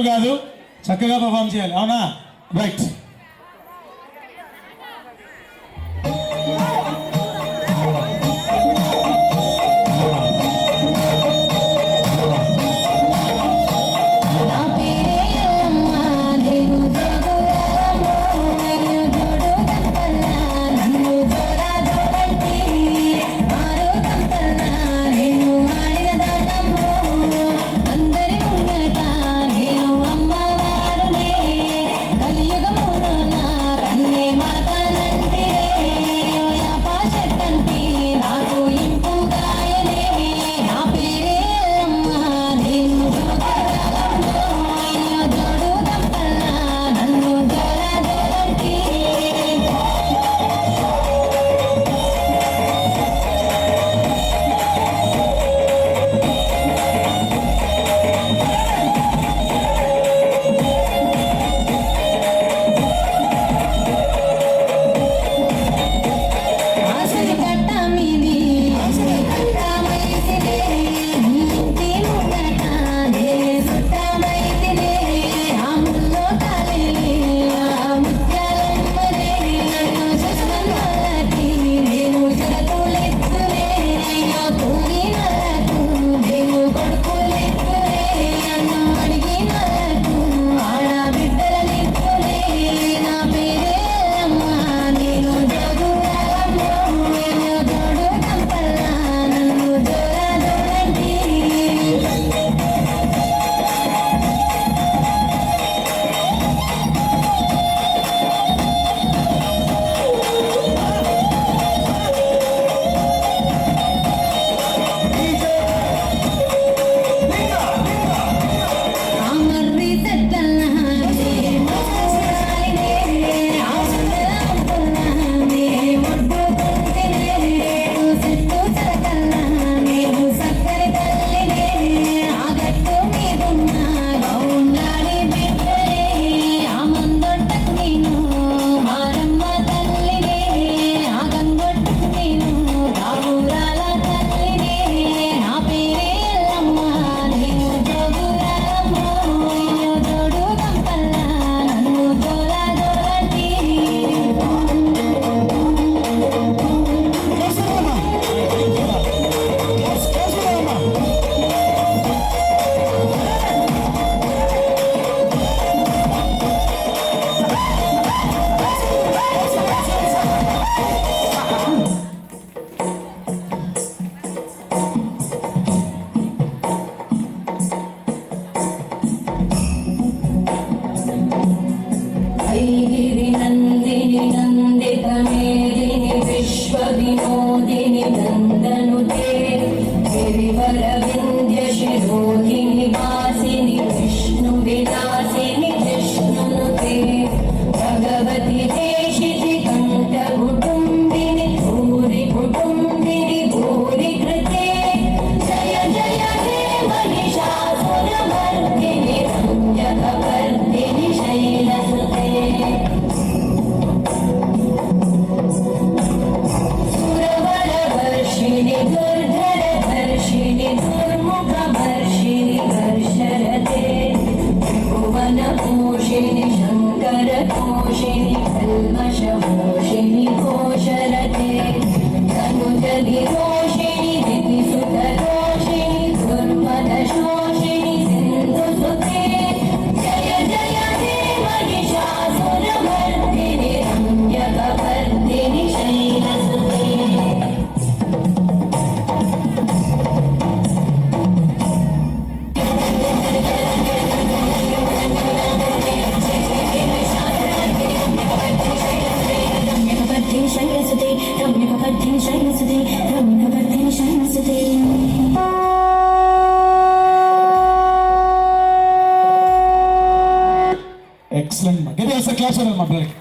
కాదు, చక్కగా పర్ఫామ్ చేయాలి. అవునా? రైట్. विनोदिनि नन्दनुते गिरिवरविन्द्य शिरोधिनि वासिनि विष्णुविलासिनि जिष्णुनुते भगवति देशिति कण्ठकुटुम्बिनि भूरि कुटुम्बिनि भूरि कृते जय जय हे महिषासुरमर्दिनि रम्यकपर्दिनि शैलसुते दुर्धरधर्षिणि दुर्मुखवर्षिणि वर्षरते भुवनपोषिणि शङ्करतोषिणि कल्मषमोषिणि घोषरते तनुजगिरोषिणि दितिसुतरोषिणि दुर्मदशोषिणि सिन्धुसुते जय जय हे Mahishasuramardini रम्यकपर्दिनि शैलसुते Excellent. Give us a clap for my brother.